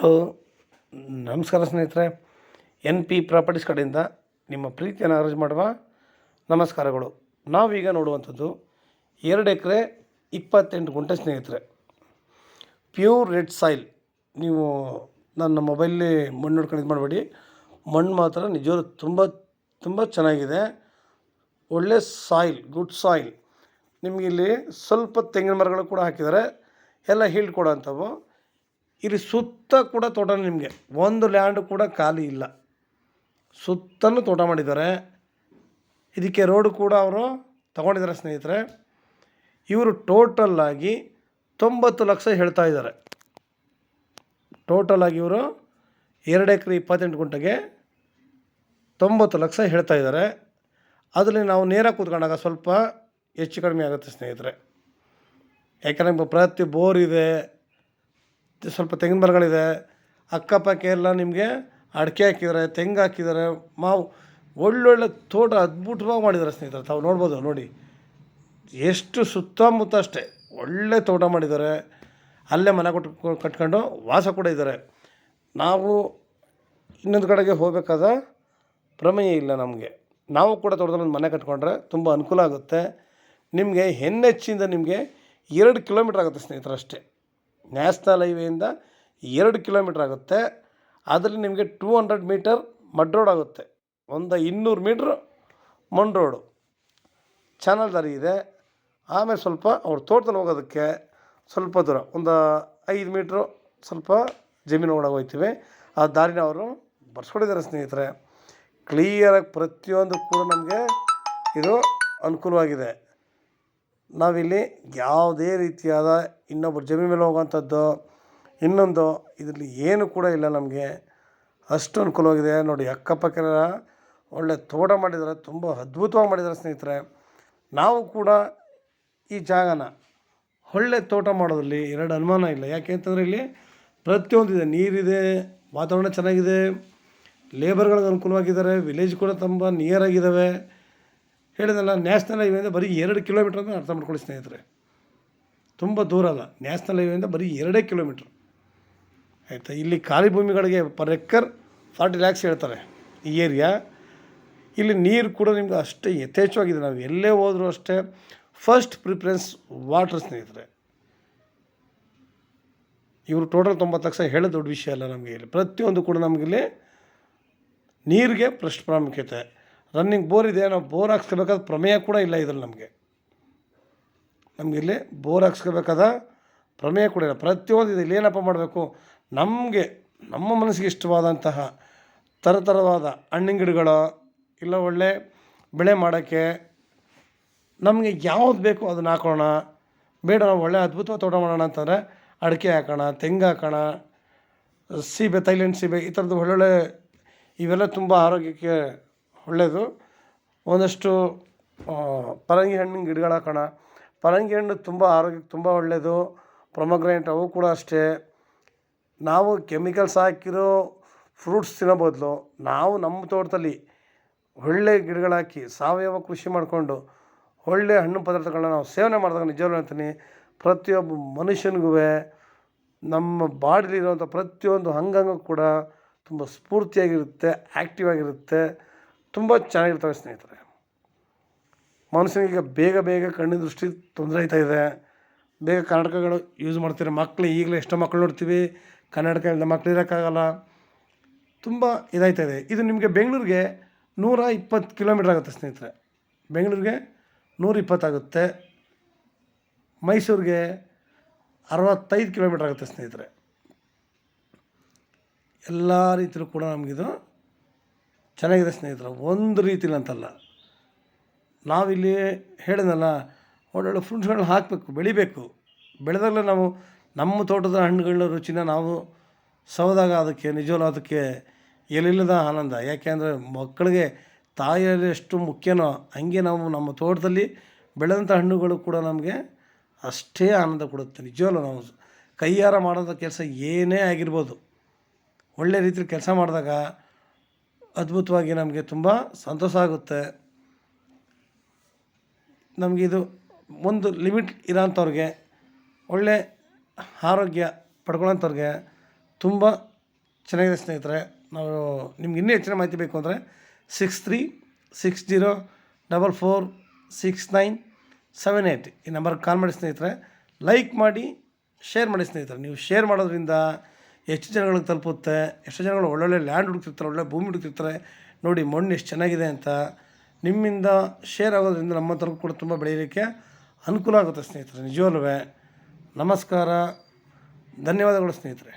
Hello, ನಮಸ್ಕಾರ ಸ್ನೇಹಿತರೆ. N P properties ಕಡೆಯಿಂದ ನಿಮ್ಮ ಪ್ರೀತಿಯನ್ನು ಅರ್ಜಿ ಮಾಡುವ ನಮಸ್ಕಾರಗಳು. ನಾವೀಗ ನೋಡುವಂಥದ್ದು 2 ಎಕರೆ 28 ಗುಂಟೆ ಸ್ನೇಹಿತರೆ. Pure red soil. ನೀವು ನನ್ನ ಮೊಬೈಲಲ್ಲಿ ಮಣ್ಣು ನೋಡ್ಕೊಂಡು ಇದು ಮಾಡಬೇಡಿ. ಮಣ್ಣು ಮಾತ್ರ ನಿಜವಾಗ್ಲೂ ತುಂಬ ತುಂಬ ಚೆನ್ನಾಗಿದೆ. ಒಳ್ಳೆ ಸಾಯಿಲ್, ಗುಡ್ ಸಾಯಿಲ್. ನಿಮಗಿಲ್ಲಿ ಸ್ವಲ್ಪ ತೆಂಗಿನ ಮರಗಳು ಕೂಡ ಹಾಕಿದ್ದಾರೆ, ಎಲ್ಲ ಹೀಲ್ಡ್ ಕೊಡೋಂಥವು. ಇಲ್ಲಿ ಸುತ್ತ ಕೂಡ ತೋಟ, ನಿಮಗೆ ಒಂದು ಲ್ಯಾಂಡ್ ಕೂಡ ಖಾಲಿ ಇಲ್ಲ, ಸುತ್ತಲೂ ತೋಟ ಮಾಡಿದ್ದಾರೆ. ಇದಕ್ಕೆ ರೋಡು ಕೂಡ ಅವರು ತಗೊಂಡಿದ್ದಾರೆ ಸ್ನೇಹಿತರೆ. ಇವರು ಟೋಟಲ್ಲಾಗಿ 90 ಲಕ್ಷ ಹೇಳ್ತಾ ಇದ್ದಾರೆ. ಟೋಟಲಾಗಿ ಇವರು 2 ಎಕರೆ 28 ಗುಂಟೆಗೆ 90 ಲಕ್ಷ ಹೇಳ್ತಾ ಇದ್ದಾರೆ. ಅದರಲ್ಲಿ ನಾವು ನೇರ ಕೂತ್ಕೊಂಡಾಗ ಸ್ವಲ್ಪ ಹೆಚ್ಚು ಕಡಿಮೆ ಆಗುತ್ತೆ ಸ್ನೇಹಿತರೆ. ಯಾಕಂದರೆ ಪ್ರತಿ ಬೋರ್ ಇದೆ, ಸ್ವಲ್ಪ ತೆಂಗಿನ ಮರಗಳಿದೆ, ಅಕ್ಕಪಕ್ಕ ಎಲ್ಲ ನಿಮಗೆ ಅಡಿಕೆ ಹಾಕಿದ್ದಾರೆ, ತೆಂಗು ಹಾಕಿದ್ದಾರೆ, ಮಾವು, ಒಳ್ಳೊಳ್ಳೆ ತೋಟ ಅದ್ಭುತವಾಗಿ ಮಾಡಿದ್ದಾರೆ ಸ್ನೇಹಿತರೆ. ತಾವು ನೋಡ್ಬೋದು, ನೋಡಿ ಎಷ್ಟು ಸುತ್ತಮುತ್ತ ಅಷ್ಟೇ ಒಳ್ಳೆ ತೋಟ ಮಾಡಿದ್ದಾರೆ. ಅಲ್ಲೇ ಮನೆ ಕಟ್ಕೊಂಡು ವಾಸ ಕೂಡ ಇದ್ದಾರೆ. ನಾವು ಇನ್ನೊಂದು ಕಡೆಗೆ ಹೋಗಬೇಕಾದ ಪ್ರಮೇಯ ಇಲ್ಲ ನಮಗೆ. ನಾವು ಕೂಡ ತೋಟದಲ್ಲಿ ಒಂದು ಮನೆ ಕಟ್ಕೊಂಡ್ರೆ ತುಂಬ ಅನುಕೂಲ ಆಗುತ್ತೆ. ನಿಮಗೆ ಹೆಚ್ಚಿಂದ ನಿಮಗೆ 2 ಕಿಲೋಮೀಟ್ರ್ ಆಗುತ್ತೆ ಸ್ನೇಹಿತರೆ ಅಷ್ಟೇ. ನ್ಯಾಷನಲ್ ಹೈವೇಯಿಂದ 2 ಕಿಲೋಮೀಟ್ರ್ ಆಗುತ್ತೆ. ಅದರಲ್ಲಿ ನಿಮಗೆ 200 ಮೀಟರ್ ಮಡ್ ರೋಡ್ ಆಗುತ್ತೆ, ಒಂದು 200 ಮೀಟ್ರ್ ಮಣ್ ರೋಡು, ಚಾನಲ್ ದಾರಿ ಇದೆ. ಆಮೇಲೆ ಸ್ವಲ್ಪ ಅವ್ರ ತೋಟದಲ್ಲಿ ಹೋಗೋದಕ್ಕೆ ಸ್ವಲ್ಪ ದೂರ, ಒಂದು 5 ಮೀಟ್ರು ಸ್ವಲ್ಪ ಜಮೀನು ಒಳಗೆ ಹೋಗ್ತೀವಿ. ಆ ದಾರಿನ ಅವರು ಬರ್ಸ್ಕೊಂಡಿದ್ದಾರೆ ಸ್ನೇಹಿತರೆ. ಕ್ಲಿಯರಾಗಿ ಪ್ರತಿಯೊಂದು ಕೂಡ ನಮಗೆ ಇದು ಅನುಕೂಲವಾಗಿದೆ. ನಾವಿಲ್ಲಿ ಯಾವುದೇ ರೀತಿಯಾದ ಇನ್ನೊಬ್ಬರು ಜಮೀನು ಮೇಲೆ ಹೋಗೋವಂಥದ್ದು ಇನ್ನೊಂದು ಇದರಲ್ಲಿ ಏನು ಕೂಡ ಇಲ್ಲ ನಮಗೆ. ಅಷ್ಟು ಅನುಕೂಲವಾಗಿದೆ. ನೋಡಿ ಅಕ್ಕಪಕ್ಕ ಒಳ್ಳೆ ತೋಟ ಮಾಡಿದ್ದಾರೆ, ತುಂಬ ಅದ್ಭುತವಾಗಿ ಮಾಡಿದ್ದಾರೆ ಸ್ನೇಹಿತರೆ. ನಾವು ಕೂಡ ಈ ಜಾಗನ ಒಳ್ಳೆ ತೋಟ ಮಾಡೋದ್ರಲ್ಲಿ 2 ಅನುಮಾನ ಇಲ್ಲ. ಯಾಕೆ ಅಂತಂದರೆ ಇಲ್ಲಿ ಪ್ರತಿಯೊಂದಿದೆ, ನೀರಿದೆ, ವಾತಾವರಣ ಚೆನ್ನಾಗಿದೆ, ಲೇಬರ್ಗಳಿಗೆ ಅನುಕೂಲವಾಗಿದ್ದಾರೆ, ವಿಲೇಜ್ ಕೂಡ ತುಂಬ ನಿಯರ್ ಆಗಿದ್ದಾವೆ. ಹೇಳಿದಲ್ಲ, ನ್ಯಾಷನಲ್ ಹೈವೇಯಿಂದ ಬರೀ 2 ಕಿಲೋಮೀಟ್ರ್ ಅಂತ ಅರ್ಥ ಮಾಡ್ಕೊಳ್ಳಿ ಸ್ನೇಹಿತರೆ. ತುಂಬ ದೂರ ಅಲ್ಲ, ನ್ಯಾಷನಲ್ ಹೈವೇಯಿಂದ ಬರೀ 2 ಕಿಲೋಮೀಟ್ರ್ ಆಯಿತಾ. ಇಲ್ಲಿ ಖಾಲಿ ಭೂಮಿಗಳಿಗೆ ಪರ್ ಎಕರ್ 40 ಲ್ಯಾಕ್ಸ್ ಹೇಳ್ತಾರೆ ಈ ಏರಿಯಾ. ಇಲ್ಲಿ ನೀರು ಕೂಡ ನಿಮ್ಗೆ ಅಷ್ಟೇ ಯಥೇಚ್ಛವಾಗಿದೆ. ನಾವು ಎಲ್ಲೇ ಹೋದರೂ ಅಷ್ಟೇ ಫಸ್ಟ್ ಪ್ರಿಫರೆನ್ಸ್ ವಾಟ್ರ್ ಸ್ನೇಹಿತರೆ. ಇವರು ಟೋಟಲ್ 90 ಲಕ್ಷ ಹೇಳೋ ದೊಡ್ಡ ವಿಷಯ ಅಲ್ಲ ನಮಗೆ. ಇಲ್ಲಿ ಪ್ರತಿಯೊಂದು ಕೂಡ ನಮಗಿಲ್ಲಿ ನೀರಿಗೆ ಫಸ್ಟ್ ಪ್ರಾಮುಖ್ಯತೆ. ರನ್ನಿಂಗ್ ಬೋರ್ ಇದೆ, ನಾವು ಬೋರ್ ಹಾಕ್ಸ್ಕೋಬೇಕಾದ ಪ್ರಮೇಯ ಕೂಡ ಇಲ್ಲ ಇದರಲ್ಲಿ ನಮಗಿಲ್ಲಿ ಬೋರ್ ಹಾಕ್ಸ್ಕೋಬೇಕಾದ ಪ್ರಮೇಯ ಕೂಡ ಇಲ್ಲ. ಪ್ರತಿಯೊಂದು ಇದೆ. ಇಲ್ಲಿ ಏನಪ್ಪ ಮಾಡಬೇಕು, ನಮ್ಮ ಮನಸ್ಸಿಗೆ ಇಷ್ಟವಾದಂತಹ ಥರವಾದ ಹಣ್ಣಿನ ಗಿಡಗಳು, ಇಲ್ಲ ಒಳ್ಳೆ ಬೆಳೆ ಮಾಡೋಕ್ಕೆ ನಮಗೆ ಯಾವ್ದು ಬೇಕು ಅದನ್ನು ಹಾಕೋಣ. ಬೇಡ ನಾವು ಒಳ್ಳೆ ಅದ್ಭುತವಾಗಿ ತೋಟ ಮಾಡೋಣ ಅಂತಂದರೆ ಅಡಿಕೆ ಹಾಕೋಣ, ತೆಂಗು ಹಾಕೋಣ, ಸೀಬೆ, ಥೈಲ್ಯಾಂಡ್ ಸೀಬೆ, ಈ ಥರದ್ದು ಒಳ್ಳೊಳ್ಳೆ ಇವೆಲ್ಲ ತುಂಬ ಆರೋಗ್ಯಕ್ಕೆ ಒಳ್ಳೆಯದು. ಒಂದಷ್ಟು ಪರಂಗಿ ಹಣ್ಣಿನ ಗಿಡಗಳು ಹಾಕೋಣ. ಪರಂಗಿ ಹಣ್ಣು ತುಂಬ ಆರೋಗ್ಯಕ್ಕೆ ತುಂಬ ಒಳ್ಳೆಯದು. ಪ್ರೊಮೊಗ್ರಾನೇಟ್ ಅವು ಕೂಡ ಅಷ್ಟೇ. ನಾವು ಕೆಮಿಕಲ್ಸ್ ಹಾಕಿರೋ ಫ್ರೂಟ್ಸ್ ತಿನ್ನೋ ಬದಲು ನಾವು ನಮ್ಮ ತೋಟದಲ್ಲಿ ಒಳ್ಳೆ ಗಿಡಗಳು ಹಾಕಿ ಸಾವಯವ ಕೃಷಿ ಮಾಡಿಕೊಂಡು ಒಳ್ಳೆಯ ಹಣ್ಣು ಪದಾರ್ಥಗಳನ್ನ ನಾವು ಸೇವನೆ ಮಾಡಿದಾಗ ನಿಜವಾಗ್ಲೂ ಹೇಳ್ತೀನಿ, ಪ್ರತಿಯೊಬ್ಬ ಮನುಷ್ಯನಿಗೂ ನಮ್ಮ ಬಾಡಿಲಿರುವಂಥ ಪ್ರತಿಯೊಂದು ಅಂಗಾಂಗ ಕೂಡ ತುಂಬ ಸ್ಫೂರ್ತಿಯಾಗಿರುತ್ತೆ, ಆ್ಯಕ್ಟಿವ್ ಆಗಿರುತ್ತೆ, ತುಂಬ ಚೆನ್ನಾಗಿರ್ತವೆ ಸ್ನೇಹಿತರೆ. ಮನುಷ್ಯನಿಗೆ ಬೇಗ ಕಣ್ಣಿನ ದೃಷ್ಟಿ ತೊಂದರೆ ಆಯ್ತಾಯಿದೆ. ಬೇಗ ಕನ್ನಡಕಗಳು ಯೂಸ್ ಮಾಡ್ತಾರೆ ಮಕ್ಕಳು. ಈಗಲೇ ಎಷ್ಟೋ ಮಕ್ಕಳು ನೋಡ್ತೀವಿ ಕನ್ನಡಕ ಇಲ್ಲದ ಮಕ್ಕಳು ಇರೋಕ್ಕಾಗಲ್ಲ, ತುಂಬ ಇದಾಯ್ತಾಯಿದೆ. ಇದು ನಿಮಗೆ ಬೆಂಗಳೂರಿಗೆ 120 ಕಿಲೋಮೀಟ್ರ್ ಆಗುತ್ತೆ ಸ್ನೇಹಿತರೆ. ಬೆಂಗಳೂರಿಗೆ 120 ಆಗುತ್ತೆ. ಮೈಸೂರಿಗೆ 65 ಕಿಲೋಮೀಟ್ರ್ ಆಗುತ್ತೆ ಸ್ನೇಹಿತರೆ. ಎಲ್ಲ ರೀತಿಯಲ್ಲೂ ಕೂಡ ನಮಗಿದು ಚೆನ್ನಾಗಿದೆ ಸ್ನೇಹಿತರೆ. ಒಂದು ರೀತಿಲಿ ಅಂತಲ್ಲ, ನಾವಿಲ್ಲಿ ಹೇಳಿದ್ನಲ್ಲ, ಒಳ್ಳೊಳ್ಳೆ ಫ್ರೂಟ್ಸ್ಗಳನ್ನ ಹಾಕಬೇಕು, ಬೆಳಿಬೇಕು. ಬೆಳೆದಾಗಲೇ ನಾವು ನಮ್ಮ ತೋಟದ ಹಣ್ಣುಗಳ ರುಚಿನ ನಾವು ಸೌದಾಗ ಅದಕ್ಕೆ ನಿಜವೂ ಅದಕ್ಕೆ ಎಲ್ಲಿಲ್ಲದ ಆನಂದ. ಯಾಕೆ ಅಂದರೆ ಮಕ್ಕಳಿಗೆ ತಾಯಿಯಲ್ಲಿ ಎಷ್ಟು ಮುಖ್ಯನೋ ಹಂಗೆ ನಾವು ನಮ್ಮ ತೋಟದಲ್ಲಿ ಬೆಳೆದಂಥ ಹಣ್ಣುಗಳು ಕೂಡ ನಮಗೆ ಅಷ್ಟೇ ಆನಂದ ಕೊಡುತ್ತೆ. ನಿಜವಲ್ಲೂ ನಾವು ಕೈಯಾರ ಮಾಡೋಂಥ ಕೆಲಸ ಏನೇ ಆಗಿರ್ಬೋದು, ಒಳ್ಳೆ ರೀತಿಯಲ್ಲಿ ಕೆಲಸ ಮಾಡಿದಾಗ ಅದ್ಭುತವಾಗಿ ನಮಗೆ ತುಂಬ ಸಂತೋಷ ಆಗುತ್ತೆ. ನಮಗಿದು ಒಂದು ಲಿಮಿಟ್ ಇರೋಂಥವ್ರಿಗೆ, ಒಳ್ಳೆ ಆರೋಗ್ಯ ಪಡ್ಕೊಳ್ಳೋಂಥವ್ರಿಗೆ ತುಂಬ ಚೆನ್ನಾಗಿದೆ ಸ್ನೇಹಿತರೆ. ನಾವು ನಿಮ್ಗೆ ಇನ್ನೂ ಹೆಚ್ಚಿನ ಮಾಹಿತಿ ಬೇಕು ಅಂದರೆ 6360446978 ಈ ನಂಬರ್ಗೆ ಕಾಲ್ ಮಾಡಿ ಸ್ನೇಹಿತರೆ. ಲೈಕ್ ಮಾಡಿ, ಶೇರ್ ಮಾಡಿ ಸ್ನೇಹಿತರೆ. ನೀವು ಶೇರ್ ಮಾಡೋದ್ರಿಂದ ಎಷ್ಟು ಜನಗಳಿಗೆ ತಲುಪುತ್ತೆ, ಎಷ್ಟು ಜನಗಳು ಒಳ್ಳೊಳ್ಳೆ ಲ್ಯಾಂಡ್ ಹುಡುಕ್ತಿರ್ತಾರೆ, ಒಳ್ಳೆ ಭೂಮಿ ಹುಡುಕ್ತಿರ್ತಾರೆ. ನೋಡಿ ಮಣ್ಣು ಎಷ್ಟು ಚೆನ್ನಾಗಿದೆ ಅಂತ. ನಿಮ್ಮಿಂದ ಶೇರ್ ಆಗೋದ್ರಿಂದ ನಮ್ಮ ತನಕ ಕೂಡ ತುಂಬ ಬೆಳೀಲಿಕ್ಕೆ ಅನುಕೂಲ ಆಗುತ್ತೆ ಸ್ನೇಹಿತರೆ. ನಿಜವಲ್ಲವೇ. ನಮಸ್ಕಾರ, ಧನ್ಯವಾದಗಳು ಸ್ನೇಹಿತರೆ.